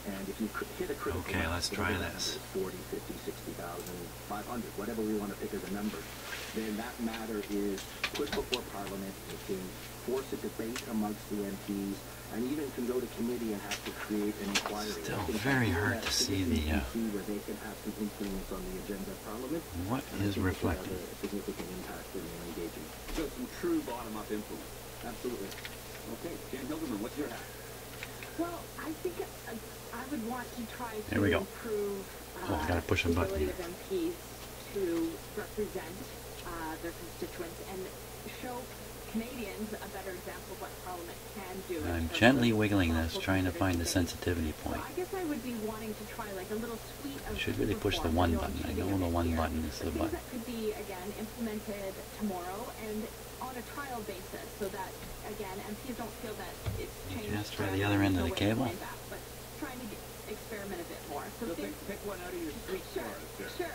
And if you hit a critical okay, let's try this. 40, 50, 60,000, 500, whatever we want to pick as a number, then that matter is put before Parliament. It can force a debate amongst the MPs, and even can go to committee and have to create an inquiry. Still very hard to see the where they can have some influence on the agenda of Parliament. what is reflecting. A significant impact in their engagement. So some true bottom-up influence. Absolutely. Okay, Jane Hilderman, what's your hat? Well, I think I would want to try to There we go. improve gotta push a the button ability here. of MPs to represent their constituents and show Canadians a better example of what Parliament can do. I'm gently wiggling this, trying to find the sensitivity point. I guess I would be wanting to try like a little suite of I should really push the reforms. one button. I know the one button is the Things button. that could be, again, implemented tomorrow and on a trial basis so that, again, MPs don't feel that it's changed. Just try the other end of the cable. But trying to experiment a bit more. So pick one out of your sweet spot. Sure.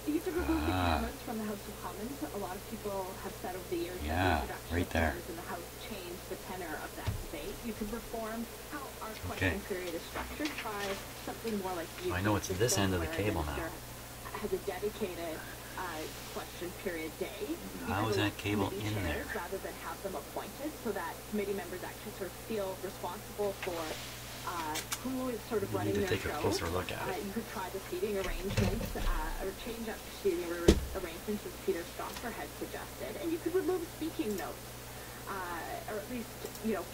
You could remove the cameras from the House of Commons. A lot of people have said over the years Yeah, that the introduction right of there. cameras in the House changed the tenor of that debate. You could reform how our Okay. question period is structured. Try something more like you. I know it's this end of the cable now. Has a dedicated question period day. How is that cable in there? Rather than have them appointed, so that committee members actually sort of feel responsible for who is sort of You running need to their take a show. closer look at it. You could try the seating arrangements, or change up the seating arrangements as Peter Stoffer had suggested, and you could remove speaking notes, or at least,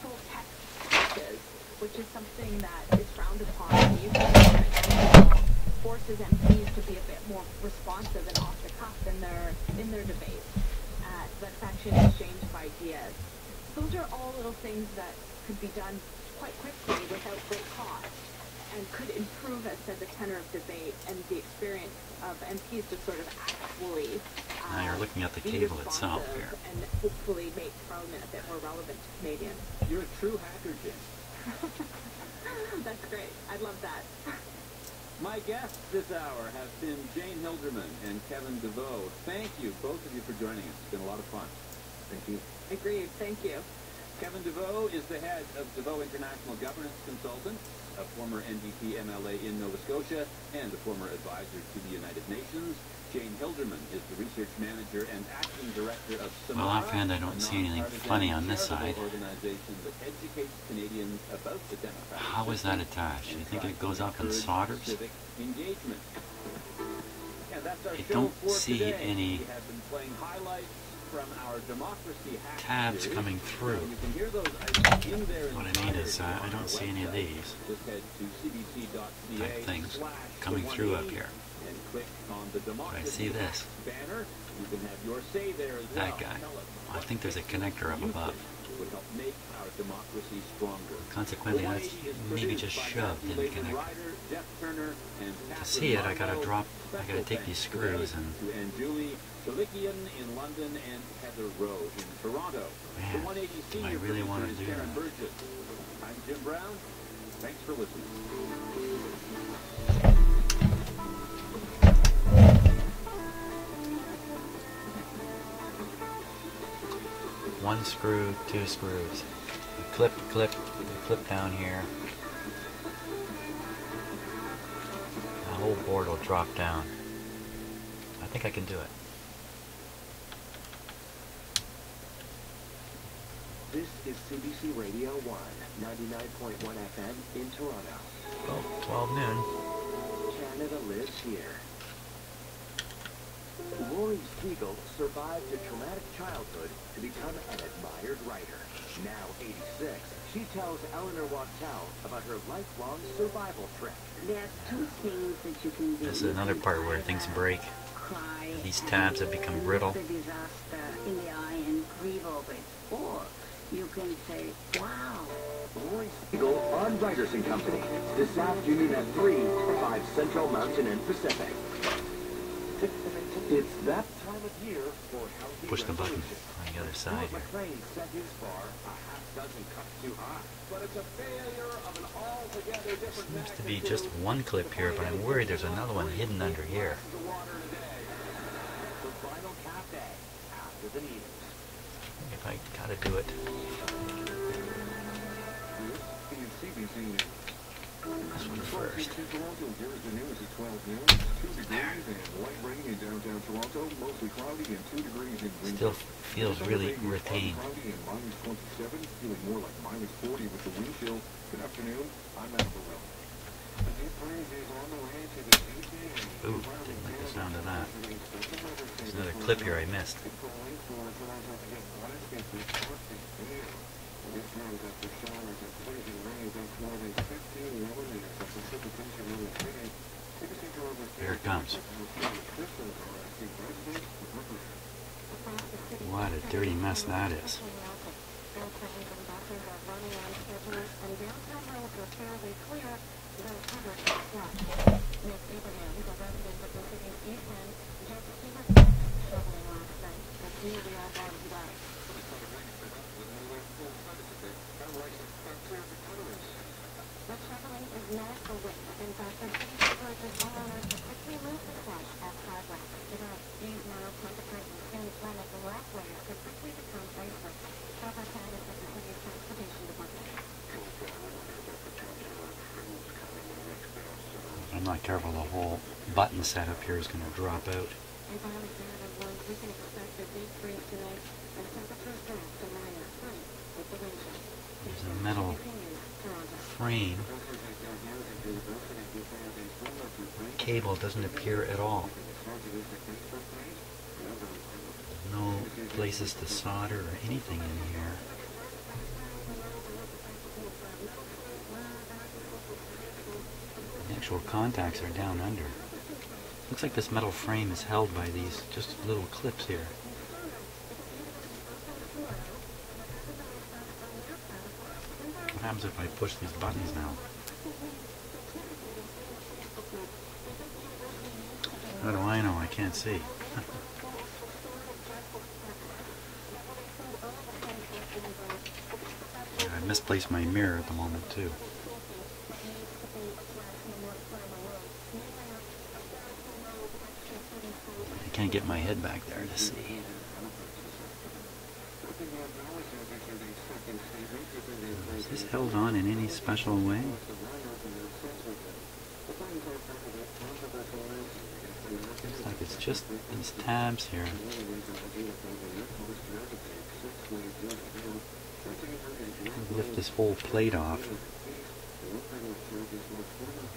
full text speeches, which is something that is frowned upon. You can forces MPs to be a bit more responsive and off the cuff in their debates. That's actually an exchange of ideas. Those are all little things that could be done quite quickly without great cost, and could improve, as said, the tenor of debate and the experience of MPs to sort of actually Now you're looking at the be cable itself responsive here. and hopefully make Parliament a bit more relevant to Canadians. You're a true hacker, Jane. That's great. I'd love that. My guests this hour have been Jane Hilderman and Kevin DeVoe. Thank you, both of you, for joining us. It's been a lot of fun. Thank you. Agreed. Thank you. Kevin DeVoe is the head of DeVoe International Governance Consultants, a former NDP MLA in Nova Scotia and a former advisor to the United Nations. Jane Hilderman is the research manager and acting director of Well, offhand, I don't see anything funny on this side. Organization that educates Canadians about the democratic How is that attached? You think it goes up and solders? civic engagement. And that's our I show don't for see today. any We have been playing highlights from our democracy hack tabs series. coming through. You can hear those items in there. What I mean is, I don't see any of these Just head to cbc.ca type things coming through up here. and click on the democracy I see this. banner. You can have your say there as well. That guy. Tell us I think there's a connector up you above. think would help make our democracy stronger. Consequently, that's maybe just shoved in the connector. To see it, I gotta take these screws and... And Julie Chalikian in London and Heather Rowe in Toronto. Man, The 180 do I senior really want to producer is do Karen that? Burgess. I'm Jim Brown. Thanks for listening. One screw, two screws. The clip down here. The whole board will drop down. I think I can do it. This is CBC Radio 1, 99.1 FM in Toronto. Well, 12 noon. Canada lives here. Lori Spiegel survived a traumatic childhood to become an admired writer. Now 86, she tells Eleanor Wachtell about her lifelong survival trek. There are two things that you can do. This is another part where things break. Cry. These tabs have become brittle. The disaster in the eye and grieve over it. Or you can say, wow. Lori Spiegel on Writers and Company. This afternoon at 3, 5 Central Mountain and Pacific. It's that time of year for healthy Push the button resolution. on the other side here. McLean set his bar a half dozen cups too high. But it's a failure of an altogether different Seems to be just one clip here, but I'm worried there's another one hidden under here. The final cafe after the news. If I gotta do it. This one first. Toronto, here's the news at 12 noon. 2 degrees and light rain in downtown Toronto, mostly cloudy and 2 degrees in Green. Still feels really retained. Cloudy and minus 27, feeling more like minus 40 with the wind chill. Good afternoon, I'm Matt Burrell. Ooh, didn't like the sound of that. There's another clip here I missed. Here it comes. What a dirty mess that is. If I'm not careful, the whole button setup here is going to drop out. There's a metal frame. Cable doesn't appear at all. There's no places to solder or anything in here. The actual contacts are down under. Looks like this metal frame is held by these just little clips here. What happens if I push these buttons now? How do I know? I can't see. I misplaced my mirror at the moment too. I can't get my head back there to see. Is this held on in any special way? Looks like it's just these tabs here. Lift this whole plate off.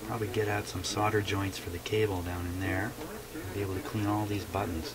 Probably get out some solder joints for the cable down in there. Be able to clean all these buttons.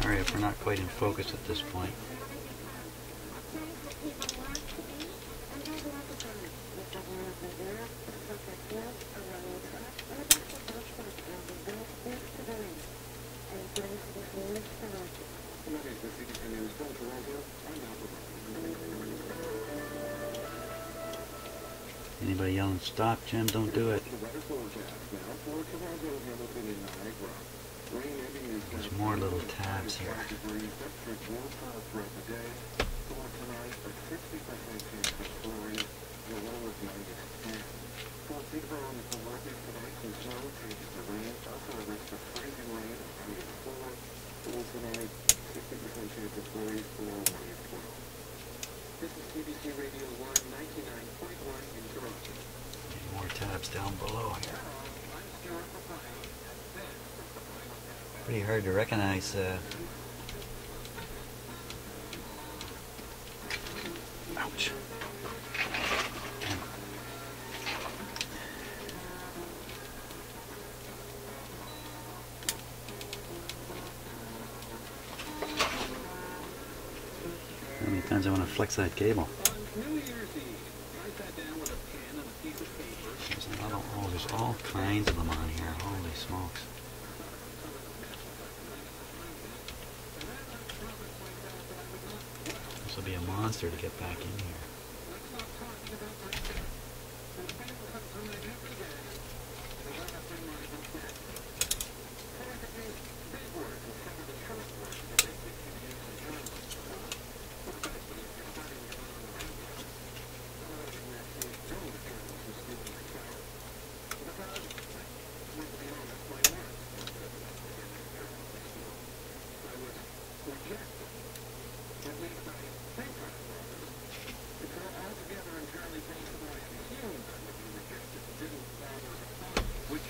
Sorry if we're not quite in focus at this point. Anybody yelling, "Stop, Jim, don't do it"? There's more little tabs here. This is CBC Radio 199.1 in Toronto. More tabs down below here. Pretty hard to recognize. Ouch. How many times I want to flex that cable? There's all kinds of them on here. Holy smokes. This will be a monster to get back in here.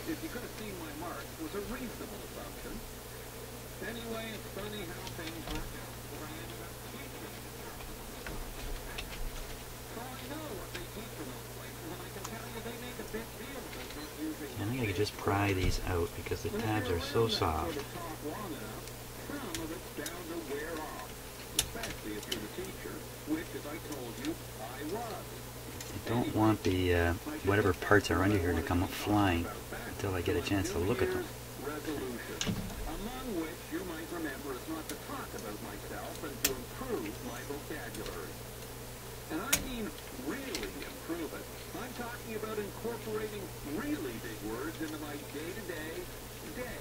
If you could have seen my mark, was a reasonable assumption. Anyway, it's funny how things work out. I ended up teaching. So I know what they teach in those places, and I can tell you they make a big deal of it not using. I think I could just pry these out because the tabs are so soft. Some of it's bound to wear off, especially if you're the teacher, which, as I told you, I was. I don't want the whatever parts are under here to come up flying until I get a chance to look at them. Resolutions, among which you might remember is not to talk about myself and to improve my vocabulary. And I mean really improve it. I'm talking about incorporating really big words into my day-to-day day.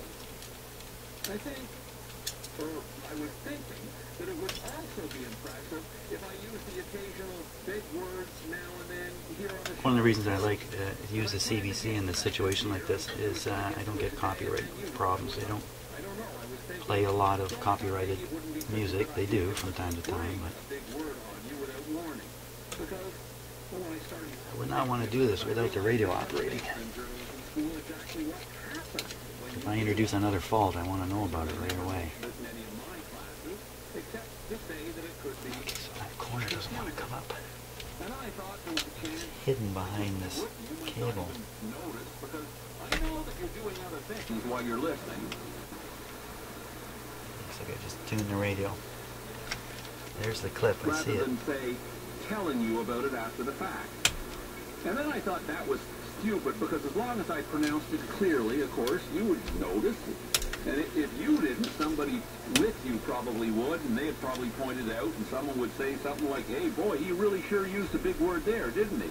I think, or I was thinking, that it would also be impressive if I used the occasional big words now and then here on the show. One of the reasons I like to use the CBC in a situation like this is I don't get copyright problems. They don't play a lot of copyrighted music. They do from time to time, but I would not want to do this without the radio operating. If I introduce another fault, I want to know about it right away. Okay, so that corner doesn't want to come up. It's hidden behind this cable. While you're listening. Looks like I just tuned the radio. There's the clip, I see it. Rather than, say, telling you about it after the fact. And then I thought that was stupid, because as long as I pronounced it clearly, of course, you would notice. And if you didn't, somebody with you probably would, and they'd probably point it out, and someone would say something like, hey, boy, he really sure used a big word there, didn't he?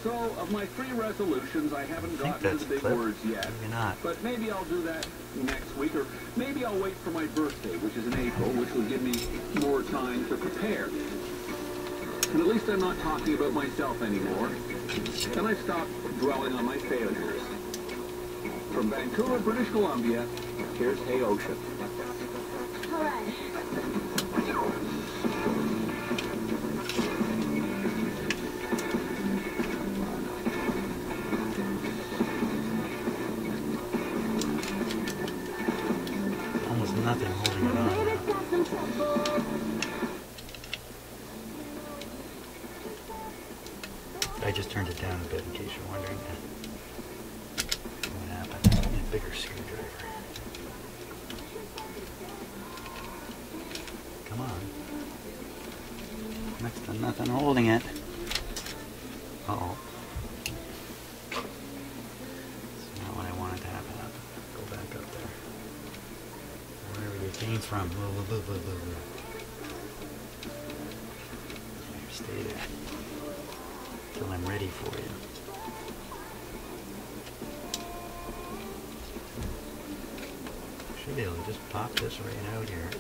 So, of my 3 resolutions, I haven't gotten to the big words yet. Maybe not. But maybe I'll do that next week, or maybe I'll wait for my birthday, which is in April, which will give me more time to prepare. And at least I'm not talking about myself anymore. And I stopped dwelling on my failures. From Vancouver, British Columbia, here's Hey Ocean. All right. Almost nothing holding it on. I just turned it down a bit in case you're wondering. What happened? I need a bigger screwdriver. Come on. Next to nothing holding it. Uh-oh. That's not what I wanted to happen. Go back up there. Wherever you came from. Stay there. Till I'm ready for you. Should be able to just pop this right out here.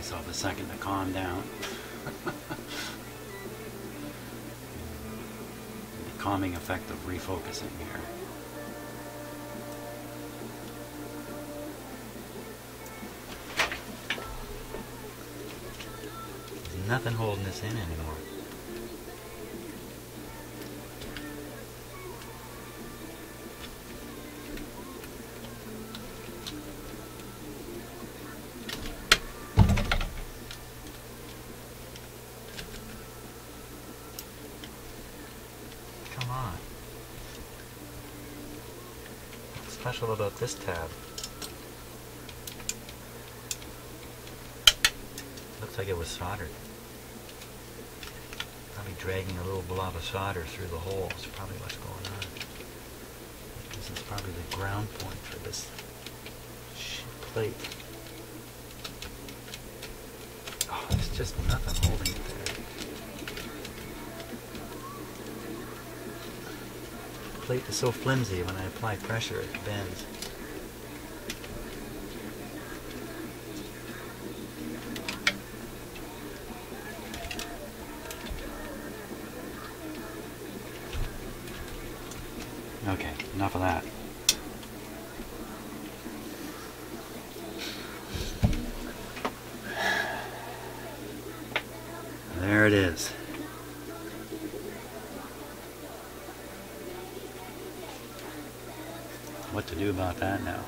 myself a second to calm down. The calming effect of refocusing here. There's nothing holding this in anymore. Come on. What's special about this tab? Looks like it was soldered. Probably dragging a little blob of solder through the hole is probably what's going on. This is probably the ground point for this plate. Oh, there's just nothing holding it there. The plate is so flimsy when I apply pressure it bends. Okay, enough of that. There it is. What to do about that now?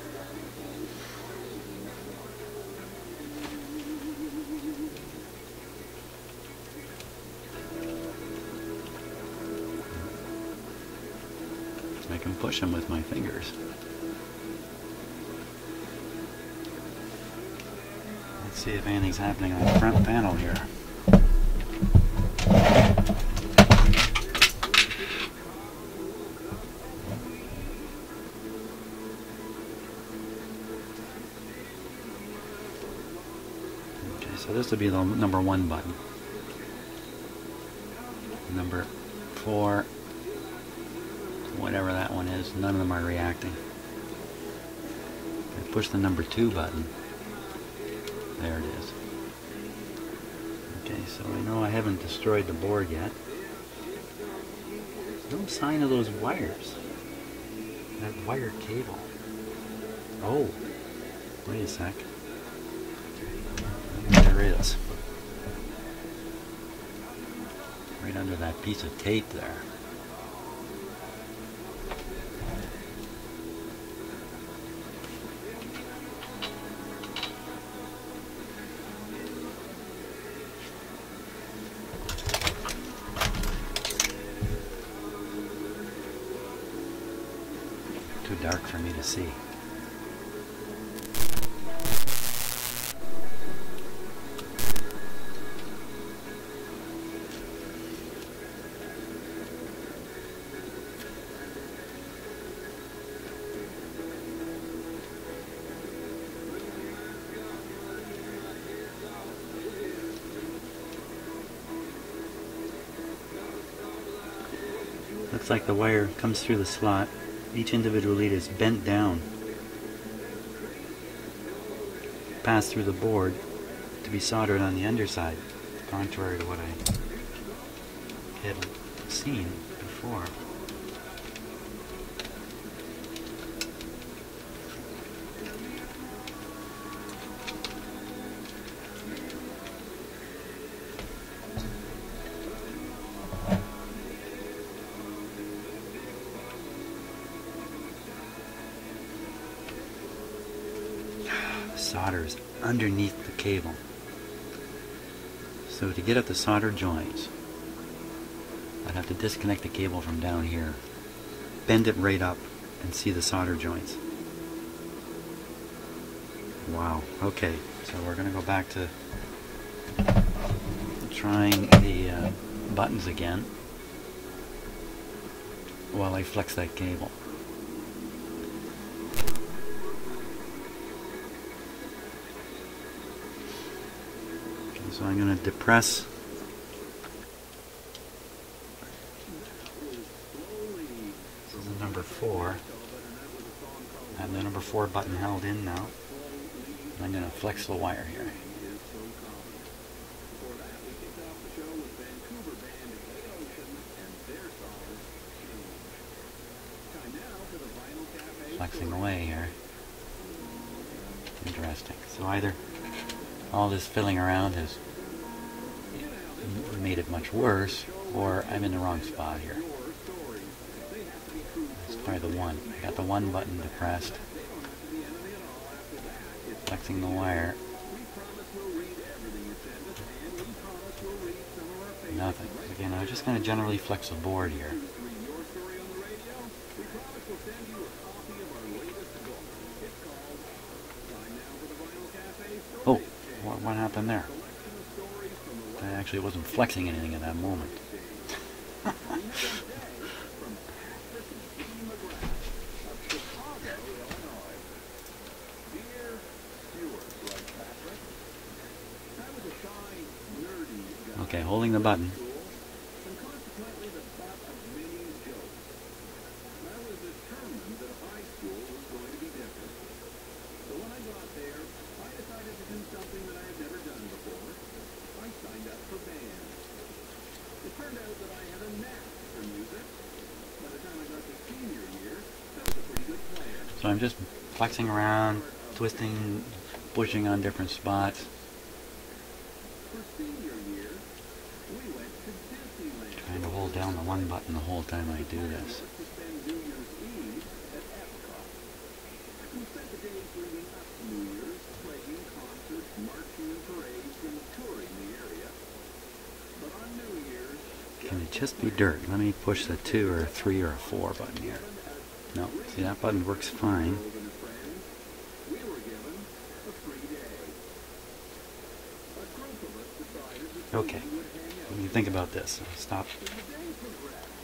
I can push them with my fingers. Let's see if anything's happening on the front panel here. Okay, so this would be the number 1 button. Number 4. Whatever that one is, none of them are reacting. I push the number 2 button. There it is. Okay, so I know I haven't destroyed the board yet. There's no sign of those wires. That wire cable. Oh, wait a sec. There it is. Right under that piece of tape there. Too dark for me to see. Looks like the wire comes through the slot. Each individual lead is bent down, passed through the board to be soldered on the underside, contrary to what I had seen before. Solder is underneath the cable. So to get at the solder joints, I'd have to disconnect the cable from down here, bend it right up, and see the solder joints. Wow, okay, so we're going to go back to trying the buttons again while I flex that cable. So I'm going to depress this is number 4. I have the number 4 button held in now. I'm going to flex the wire here. flexing away here. Interesting. So either all this fiddling around has made it much worse, or I'm in the wrong spot here. Let's try the one. I got the one button depressed. Flexing the wire. Nothing. Again, I'm just going to generally flex the board here. Oh, what happened there? I actually wasn't flexing anything at that moment. Okay, holding the button. So I'm just flexing around, twisting, pushing on different spots. Trying to hold down the one button the whole time I do this. Can it just be dirt? Let me push the 2 or 3 or 4 button here. No, see, that button works fine. Okay, what do you think about this? Stop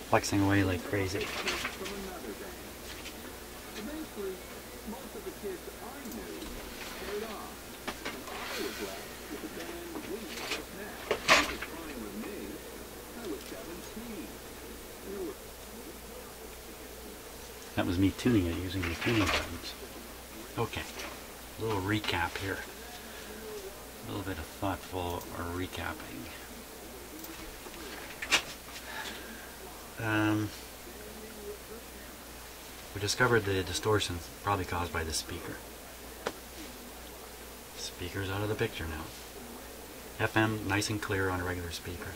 flexing away like crazy. That was me tuning it using the tuning buttons. Okay, a little recap here. A little bit of thoughtful recapping. We discovered the distortion probably caused by the speaker. Speaker's out of the picture now. FM nice and clear on a regular speaker.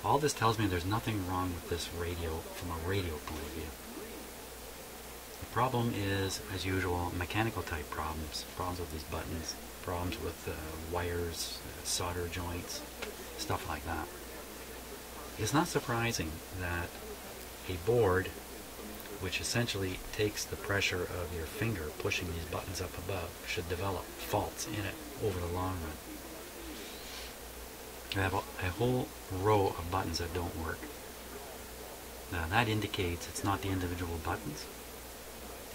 All this tells me there's nothing wrong with this radio from a radio point of view. The problem is, as usual, mechanical type problems. Problems with these buttons, problems with wires, solder joints, stuff like that. It's not surprising that a board, which essentially takes the pressure of your finger pushing these buttons up above, should develop faults in it over the long run. I have a whole row of buttons that don't work. Now that indicates it's not the individual buttons.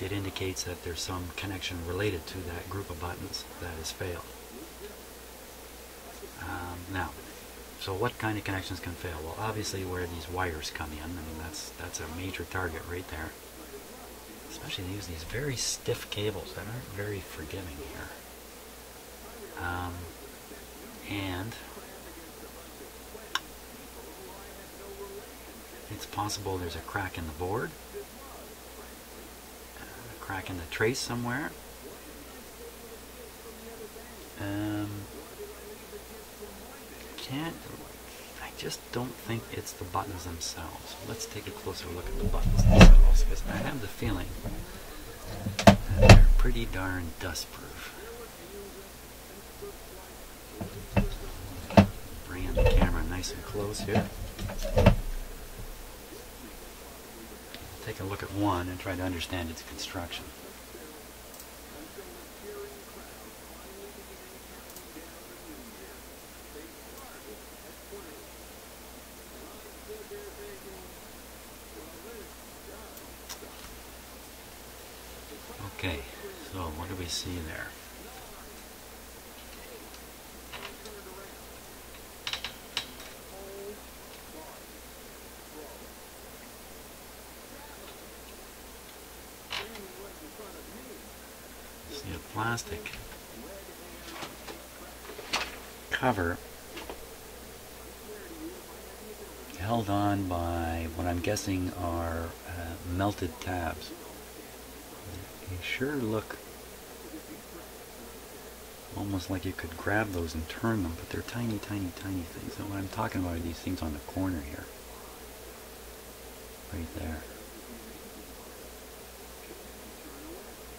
It indicates that there's some connection related to that group of buttons that has failed. Now, so what kind of connections can fail? Well, obviously where these wires come in. I mean, that's a major target right there. Especially they use these very stiff cables that aren't very forgiving here. And it's possible there's a crack in the board, a crack in the trace somewhere. I just don't think it's the buttons themselves. Let's take a closer look at the buttons themselves, because I have the feeling that they're pretty darn dustproof. Bring in the camera nice and close here. Take a look at one and try to understand its construction. Okay, so what do we see there? See a plastic cover held on by what I'm guessing are melted tabs. They sure look almost like you could grab those and turn them, but they're tiny, tiny, tiny things. And what I'm talking about are these things on the corner here. Right there.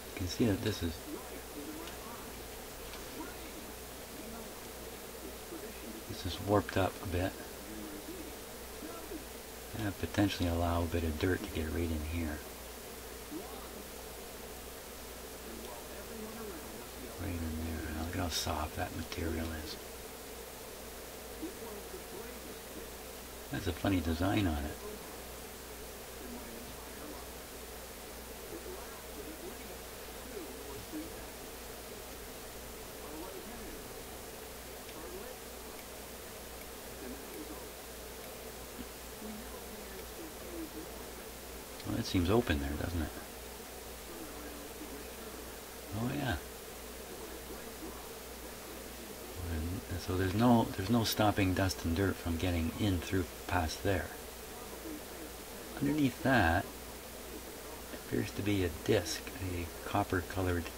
You can see that this is warped up a bit. And potentially allow a bit of dirt to get right in here. Right in there. Now look at how soft that material is. That's a funny design on it. Well, it seems open there, doesn't it? Oh yeah. And so there's no stopping dust and dirt from getting in through past there. Underneath that appears to be a disc, a copper-colored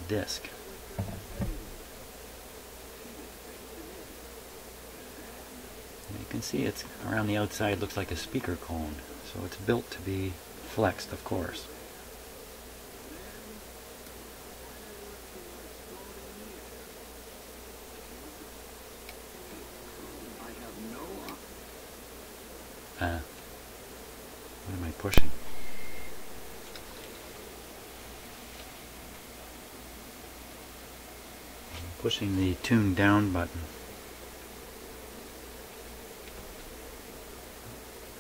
disc. And you can see it's around the outside, looks like a speaker cone. So it's built to be flexed, of course. What am I pushing? I'm pushing the tune down button.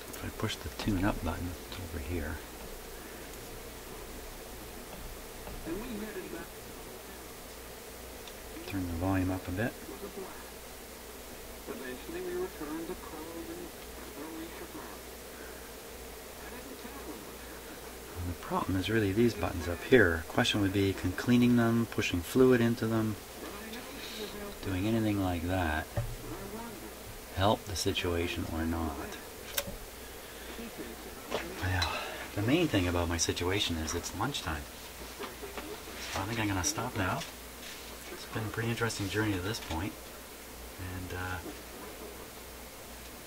If I push the tune up button, it's over here. Turn the volume up a bit. Eventually we returned to cold and The problem is really these buttons up here. Question would be, can cleaning them, pushing fluid into them, doing anything like that help the situation or not? Well, the main thing about my situation is it's lunchtime. So I think I'm going to stop now. It's been a pretty interesting journey to this point. And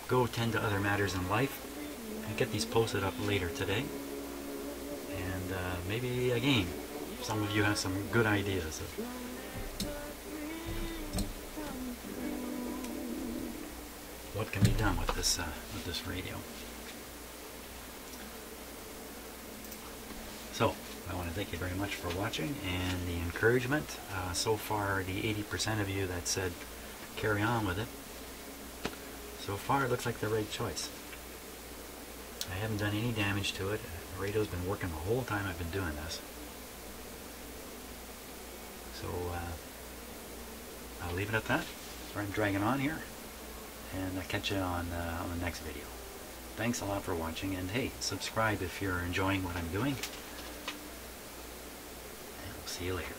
go tend to other matters in life and get these posted up later today. And maybe again, some of you have some good ideas of what can be done with this radio. So I want to thank you very much for watching and the encouragement. So far, the 80% of you that said carry on with it, so far it looks like the right choice. I haven't done any damage to it. The radio's been working the whole time I've been doing this. So I'll leave it at that. Sorry I'm dragging on here, and I'll catch you on the next video. Thanks a lot for watching, and hey, subscribe if you're enjoying what I'm doing. And we'll see you later.